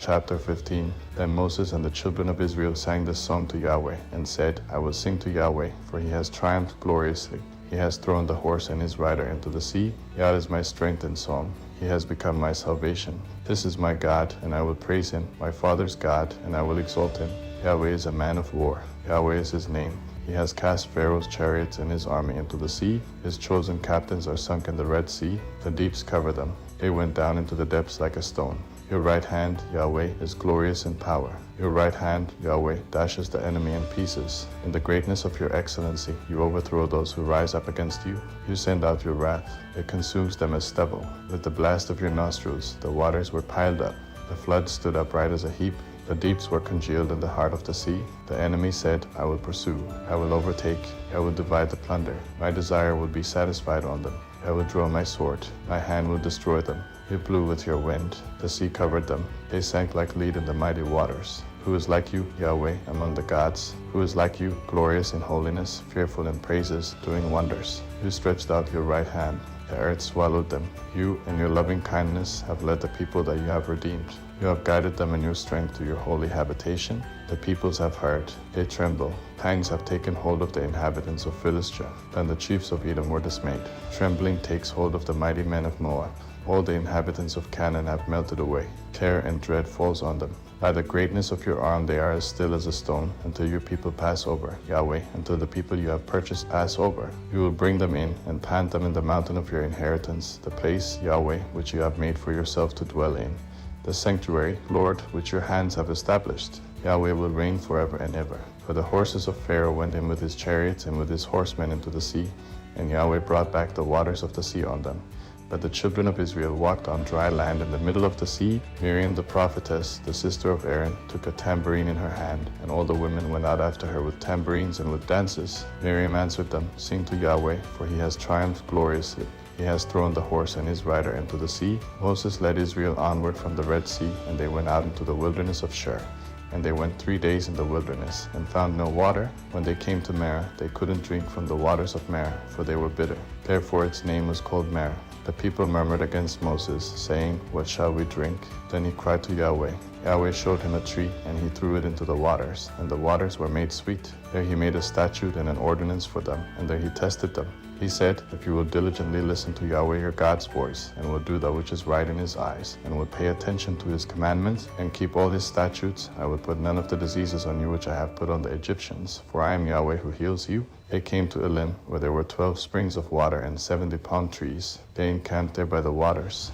chapter 15. Then Moses and the children of Israel sang this song to Yahweh, and said, I will sing to Yahweh, for he has triumphed gloriously. He has thrown the horse and his rider into the sea. Yah is my strength and song. He has become my salvation. This is my God, and I will praise him, my father's God, and I will exalt him. Yahweh is a man of war. Yahweh is his name. He has cast Pharaoh's chariots and his army into the sea. His chosen captains are sunk in the Red Sea. The deeps cover them. They went down into the depths like a stone. Your right hand, Yahweh, is glorious in power. Your right hand, Yahweh, dashes the enemy in pieces. In the greatness of your excellency, you overthrow those who rise up against you. You send out your wrath. It consumes them as stubble. With the blast of your nostrils, the waters were piled up. The flood stood upright as a heap. The deeps were congealed in the heart of the sea. The enemy said, I will pursue, I will overtake, I will divide the plunder. My desire will be satisfied on them. I will draw my sword, my hand will destroy them. You blew with your wind, the sea covered them. They sank like lead in the mighty waters. Who is like you, Yahweh, among the gods? Who is like you, glorious in holiness, fearful in praises, doing wonders? You stretched out your right hand. The earth swallowed them. You, in your loving kindness, have led the people that you have redeemed. You have guided them in your strength to your holy habitation. The peoples have heard. They tremble. Pangs have taken hold of the inhabitants of Philistia. Then the chiefs of Edom were dismayed. Trembling takes hold of the mighty men of Moab. All the inhabitants of Canaan have melted away. Terror and dread falls on them. By the greatness of your arm they are as still as a stone, until your people pass over, Yahweh, until the people you have purchased pass over. You will bring them in and plant them in the mountain of your inheritance, the place, Yahweh, which you have made for yourself to dwell in, the sanctuary, Lord, which your hands have established. Yahweh will reign forever and ever. For the horses of Pharaoh went in with his chariots and with his horsemen into the sea, and Yahweh brought back the waters of the sea on them. But the children of Israel walked on dry land in the middle of the sea. Miriam the prophetess, the sister of Aaron, took a tambourine in her hand, and all the women went out after her with tambourines and with dances. Miriam answered them, Sing to Yahweh, for he has triumphed gloriously. He has thrown the horse and his rider into the sea. Moses led Israel onward from the Red Sea, and they went out into the wilderness of Shur. And they went 3 days in the wilderness, and found no water. When they came to Marah, they couldn't drink from the waters of Marah, for they were bitter. Therefore its name was called Marah. The people murmured against Moses, saying, What shall we drink? Then he cried to Yahweh. Yahweh showed him a tree, and he threw it into the waters, and the waters were made sweet. There he made a statute and an ordinance for them, and there he tested them. He said, If you will diligently listen to Yahweh your God's voice, and will do that which is right in his eyes, and will pay attention to his commandments, and keep all his statutes, I will put none of the diseases on you which I have put on the Egyptians, for I am Yahweh who heals you. They came to Elim, where there were 12 springs of water and 70 palm trees. They encamped there by the waters.